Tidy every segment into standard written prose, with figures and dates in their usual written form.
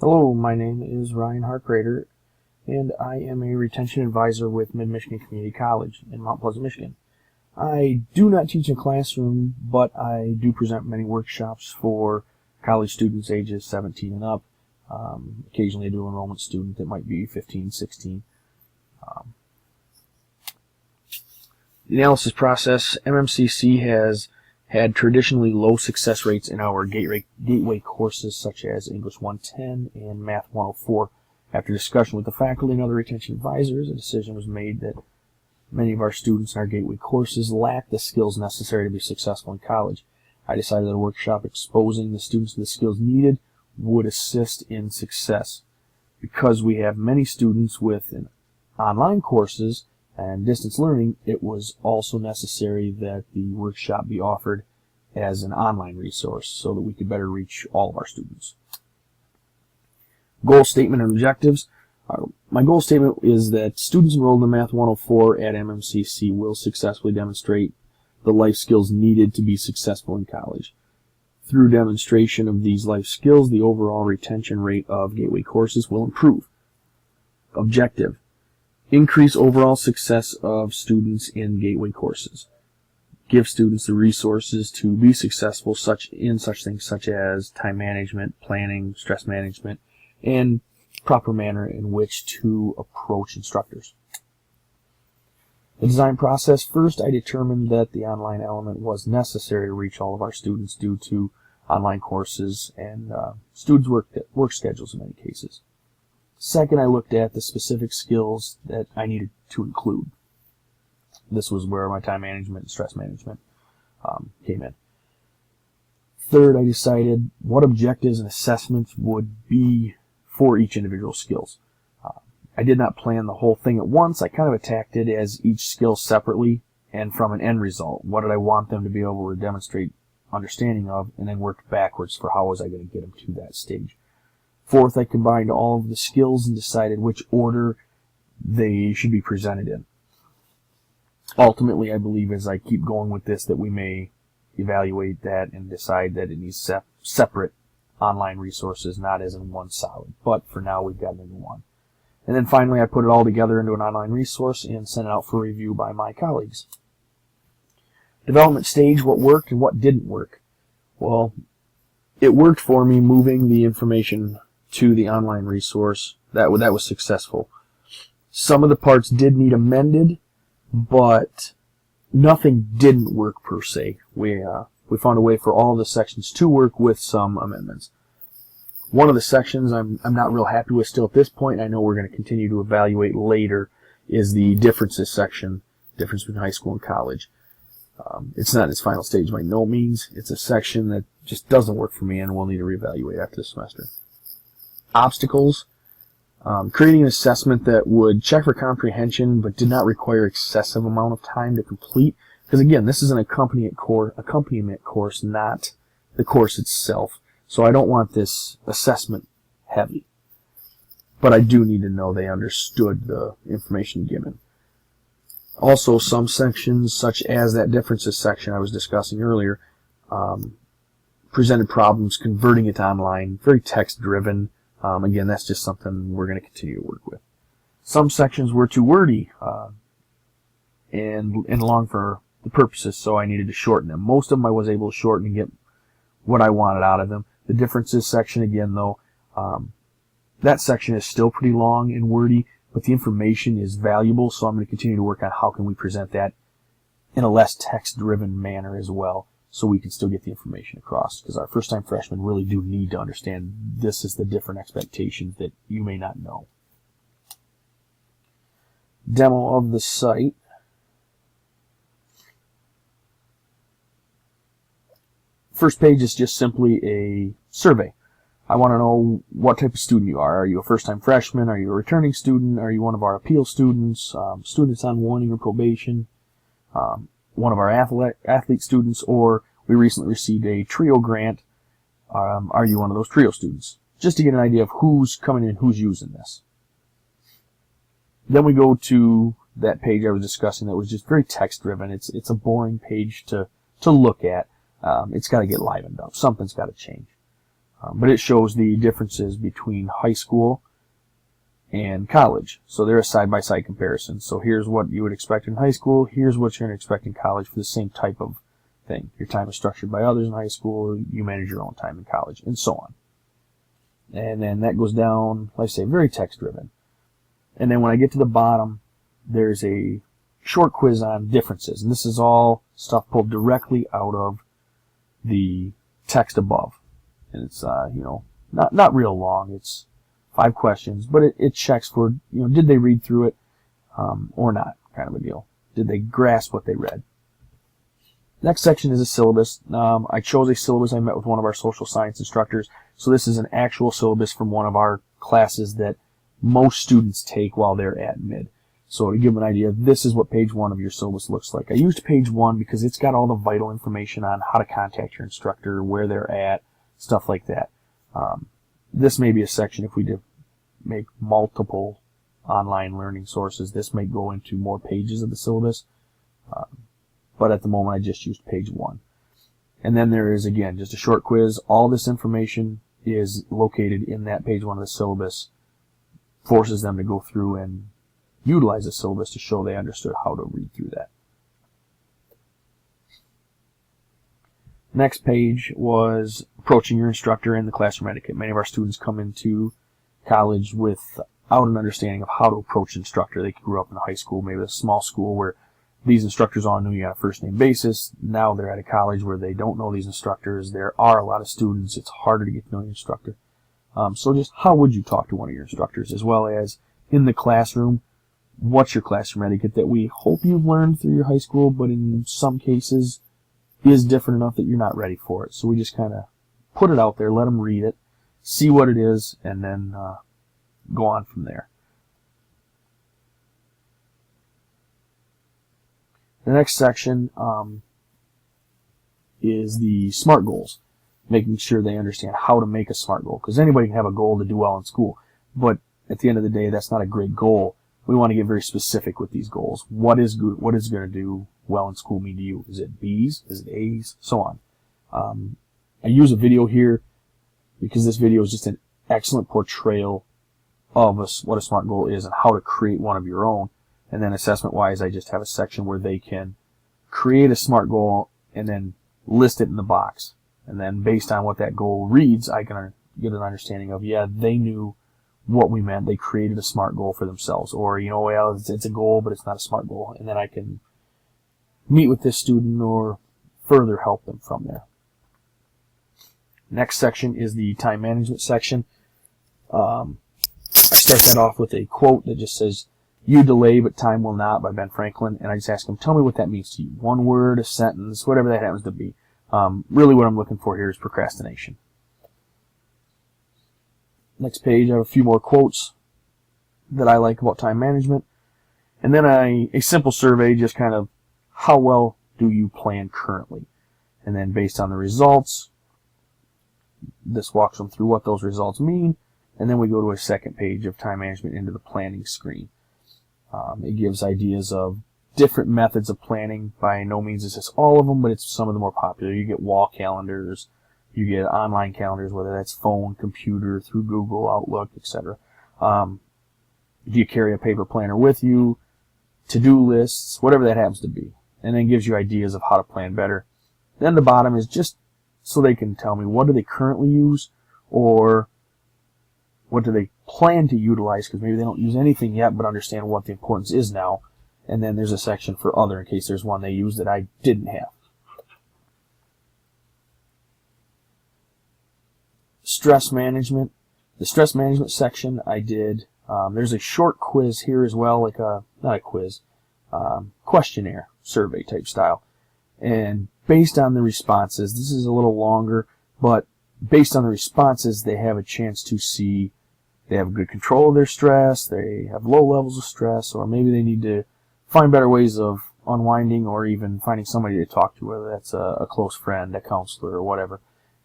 Hello, my name is Ryan Harkrader, and I am a retention advisor with Mid-Michigan Community College in Mount Pleasant, Michigan. I do not teach in a classroom, but I do present many workshops for college students ages 17 and up. Occasionally I do an enrollment student that might be 15, 16. The analysis process, MMCC has had traditionally low success rates in our gateway courses such as English 110 and Math 104. After discussion with the faculty and other retention advisors, a decision was made that many of our students in our gateway courses lack the skills necessary to be successful in college. I decided that a workshop exposing the students to the skills needed would assist in success. Because we have many students with online courses and distance learning, it was also necessary that the workshop be offered as an online resource so that we could better reach all of our students. Goal statement and objectives. My goal statement is that students enrolled in Math 104 at MMCC will successfully demonstrate the life skills needed to be successful in college. Through demonstration of these life skills, the overall retention rate of gateway courses will improve. Objective: increase overall success of students in gateway courses. Give students the resources to be successful in such things such as time management, planning, stress management, and proper manner in which to approach instructors. The design process. First, I determined that the online element was necessary to reach all of our students due to online courses and students' work schedules in many cases. Second, I looked at the specific skills that I needed to include. This was where my time management and stress management came in. Third, I decided what objectives and assessments would be for each individual skills. I did not plan the whole thing at once. I kind of attacked it as each skill separately and from an end result. What did I want them to be able to demonstrate understanding of, and then worked backwards for how was I going to get them to that stage. Fourth, I combined all of the skills and decided which order they should be presented in. Ultimately, I believe as I keep going with this that we may evaluate that and decide that it needs separate online resources, not as in one solid. But for now, we've got it into one. And then finally, I put it all together into an online resource and sent it out for review by my colleagues. Development stage, what worked and what didn't work. Well, it worked for me moving the information to the online resource. That was successful. Some of the parts did need amended, but nothing didn't work per se. We found a way for all of the sections to work with some amendments. One of the sections I'm not real happy with still at this point, I know we're going to continue to evaluate later, is the differences section, difference between high school and college. It's not its final stage by no means. It's a section that just doesn't work for me and we'll need to reevaluate after this semester. Obstacles. Creating an assessment that would check for comprehension but did not require excessive amount of time to complete. Because again, this is an accompaniment course, not the course itself. So I don't want this assessment heavy. But I do need to know they understood the information given. Also, some sections, such as that differences section I was discussing earlier, presented problems converting it to online, very text-driven. Again, that's just something we're going to continue to work with. Some sections were too wordy and long for the purposes, so I needed to shorten them. Most of them I was able to shorten and get what I wanted out of them. The differences section, again, though, that section is still pretty long and wordy, but the information is valuable, so I'm going to continue to work on how can we present that in a less text-driven manner as well, so we can still get the information across, because our first-time freshmen really do need to understand this is the different expectations that you may not know. Demo of the site. First page is just simply a survey. I want to know what type of student you are. Are you a first-time freshman? Are you a returning student? Are you one of our appeal students? Students on warning or probation? One of our athlete students? Or we recently received a TRIO grant. Are you one of those TRIO students? Just to get an idea of who's coming in, who's using this. Then we go to that page I was discussing that was just very text-driven. It's a boring page to look at. It's got to get livened up. Something's got to change. But it shows the differences between high school and college. So they're a side-by-side comparison. So here's what you would expect in high school. Here's what you're going to expect in college for the same type of thing. Your time is structured by others in high school. You manage your own time in college, and so on. And then that goes down, like I say, very text-driven. And then when I get to the bottom, there's a short quiz on differences. And this is all stuff pulled directly out of the text above. And it's, not real long. It's 5 questions, but it checks for, did they read through it, or not, kind of a deal. Did they grasp what they read? Next section is a syllabus. I chose a syllabus. I met with one of our social science instructors. So this is an actual syllabus from one of our classes that most students take while they're at mid. So to give them an idea, this is what page 1 of your syllabus looks like. I used page 1 because it's got all the vital information on how to contact your instructor, where they're at, stuff like that. This may be a section if we did make multiple online learning sources. This may go into more pages of the syllabus. But at the moment, I just used page 1. And then there is, again, just a short quiz. All this information is located in that page 1 of the syllabus. Forces them to go through and utilize the syllabus to show they understood how to read through that. Next page was approaching your instructor and the classroom etiquette. Many of our students come into college without an understanding of how to approach an instructor. They grew up in a high school, maybe a small school where these instructors all knew you on a first-name basis. Now they're at a college where they don't know these instructors. There are a lot of students. It's harder to get to know your instructor. So just how would you talk to one of your instructors, as well as in the classroom, what's your classroom etiquette that we hope you've learned through your high school, but in some cases is different enough that you're not ready for it. So we just kind of put it out there, let them read it, see what it is, and then go on from there. The next section is the SMART goals, making sure they understand how to make a SMART goal, because anybody can have a goal to do well in school, but at the end of the day, that's not a great goal. We want to get very specific with these goals. What is good? What is going to do well in school mean to you? Is it B's? Is it A's? So on. I use a video here because this video is just an excellent portrayal of what a SMART goal is and how to create one of your own. And then assessment-wise, I just have a section where they can create a SMART goal and then list it in the box. And then based on what that goal reads, I can get an understanding of, yeah, they knew what we meant. They created a SMART goal for themselves. Or, well, it's a goal, but it's not a SMART goal. And then I can meet with this student or further help them from there. Next section is the time management section. I start that off with a quote that just says, "You delay, but time will not," by Ben Franklin. And I just ask them, tell me what that means to you. One word, a sentence, whatever that happens to be. Really what I'm looking for here is procrastination. Next page, I have a few more quotes that I like about time management. And then a simple survey, just kind of how well do you plan currently? And then based on the results, this walks them through what those results mean. And then we go to a second page of time management into the planning screen. It gives ideas of different methods of planning. By no means is this all of them, but it's some of the more popular. You get wall calendars, you get online calendars, whether that's phone, computer, through Google, Outlook, etc. Do you carry a paper planner with you? To-do lists, whatever that happens to be. And then gives you ideas of how to plan better. Then the bottom is just so they can tell me what do they currently use, or what do they plan to utilize, because maybe they don't use anything yet but understand what the importance is now. And then there's a section for other in case there's one they use that I didn't have. Stress management. The stress management section I did, there's a short quiz here as well, like not a quiz, questionnaire, survey type style. And based on the responses, this is a little longer, but based on the responses, they have a chance to see they have good control of their stress, they have low levels of stress, or maybe they need to find better ways of unwinding, or even finding somebody to talk to, whether that's a close friend, a counselor, or whatever.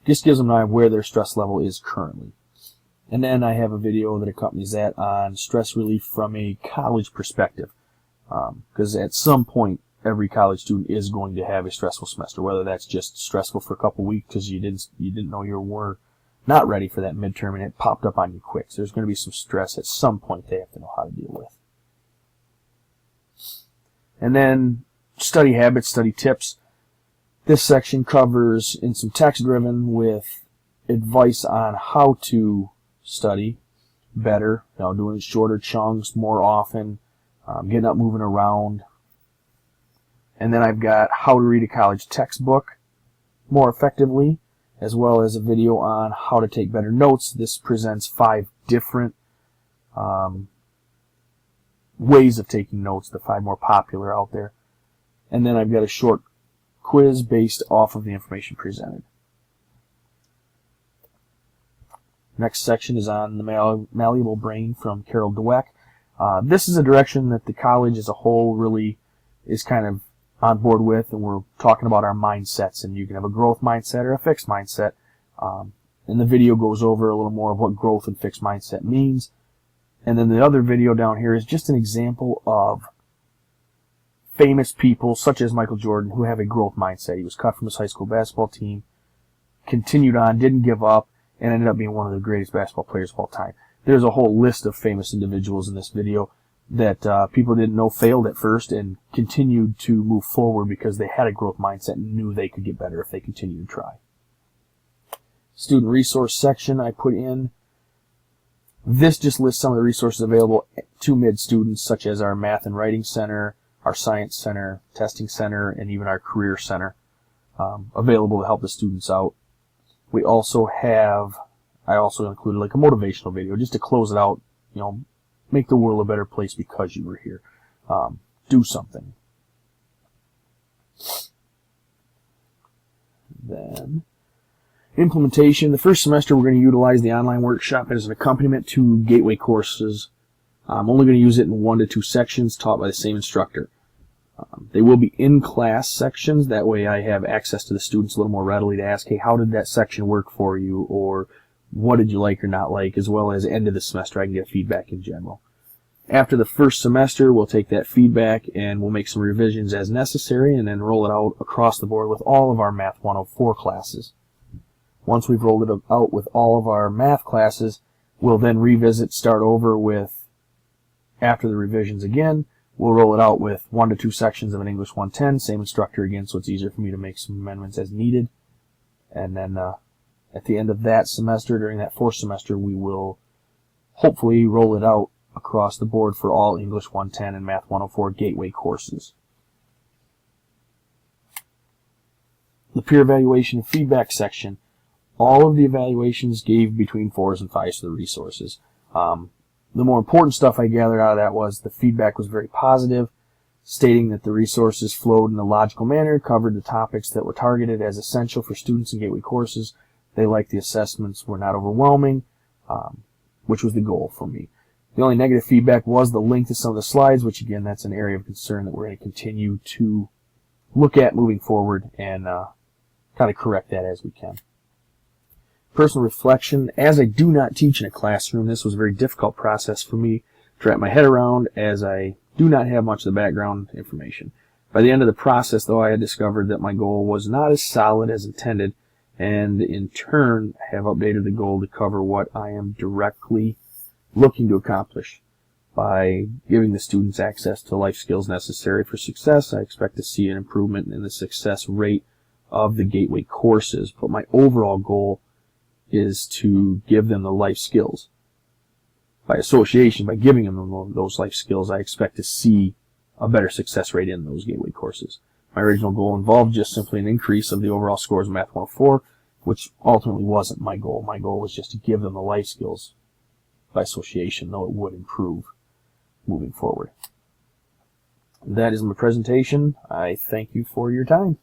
Just gives them an idea of where their stress level is currently. And then I have a video that accompanies that on stress relief from a college perspective. Because at some point, every college student is going to have a stressful semester, whether that's just stressful for a couple weeks because you didn't know you were not ready for that midterm and it popped up on you quick. So there's going to be some stress at some point they have to know how to deal with. And then study habits, study tips. This section covers in some text-driven with advice on how to study better, doing shorter chunks more often, getting up, moving around. And then I've got how to read a college textbook more effectively, as well as a video on how to take better notes. This presents 5 different ways of taking notes, the 5 more popular out there. And then I've got a short quiz based off of the information presented. Next section is on the Malleable Brain from Carol Dweck. This is a direction that the college as a whole really is kind of on board with, and we're talking about our mindsets, and you can have a growth mindset or a fixed mindset. And the video goes over a little more of what growth and fixed mindset means. And then the other video down here is just an example of famous people such as Michael Jordan who have a growth mindset. He was cut from his high school basketball team, continued on, didn't give up, and ended up being one of the greatest basketball players of all time. There's a whole list of famous individuals in this video that people didn't know failed at first and continued to move forward because they had a growth mindset and knew they could get better if they continued to try. Student resource section I put in. This just lists some of the resources available to mid students, such as our Math and Writing Center, our Science Center, Testing Center, and even our Career Center, available to help the students out. We also have, I also included like a motivational video just to close it out, make the world a better place because you were here. Do something. Then, implementation. The first semester we're going to utilize the online workshop as an accompaniment to Gateway courses. I'm only going to use it in 1 to 2 sections taught by the same instructor. They will be in-class sections. That way I have access to the students a little more readily to ask, hey, how did that section work for you? Or what did you like or not like? As well as end of the semester, I can get feedback in general. After the first semester, we'll take that feedback and we'll make some revisions as necessary and then roll it out across the board with all of our Math 104 classes. Once we've rolled it out with all of our math classes, we'll then revisit, start over with, after the revisions again, we'll roll it out with 1 to 2 sections of an English 110, same instructor again, so it's easier for me to make some amendments as needed. And then at the end of that semester, during that 4th semester, we will hopefully roll it out across the board for all English 110 and Math 104 Gateway courses. The peer evaluation and feedback section. All of the evaluations gave between 4s and 5s to the resources. The more important stuff I gathered out of that was the feedback was very positive, stating that the resources flowed in a logical manner, covered the topics that were targeted as essential for students in Gateway courses. They liked the assessments, were not overwhelming, which was the goal for me. The only negative feedback was the length of some of the slides, which again, that's an area of concern that we're going to continue to look at moving forward and kind of correct that as we can. Personal reflection. As I do not teach in a classroom, this was a very difficult process for me to wrap my head around, as I do not have much of the background information. By the end of the process, though, I had discovered that my goal was not as solid as intended, and in turn have updated the goal to cover what I am directly looking to accomplish. By giving the students access to life skills necessary for success, I expect to see an improvement in the success rate of the Gateway courses, but my overall goal is to give them the life skills. By association, by giving them those life skills, I expect to see a better success rate in those Gateway courses. My original goal involved just simply an increase of the overall scores of Math 104, which ultimately wasn't my goal. My goal was just to give them the life skills by association, though it would improve moving forward. That is my presentation. I thank you for your time.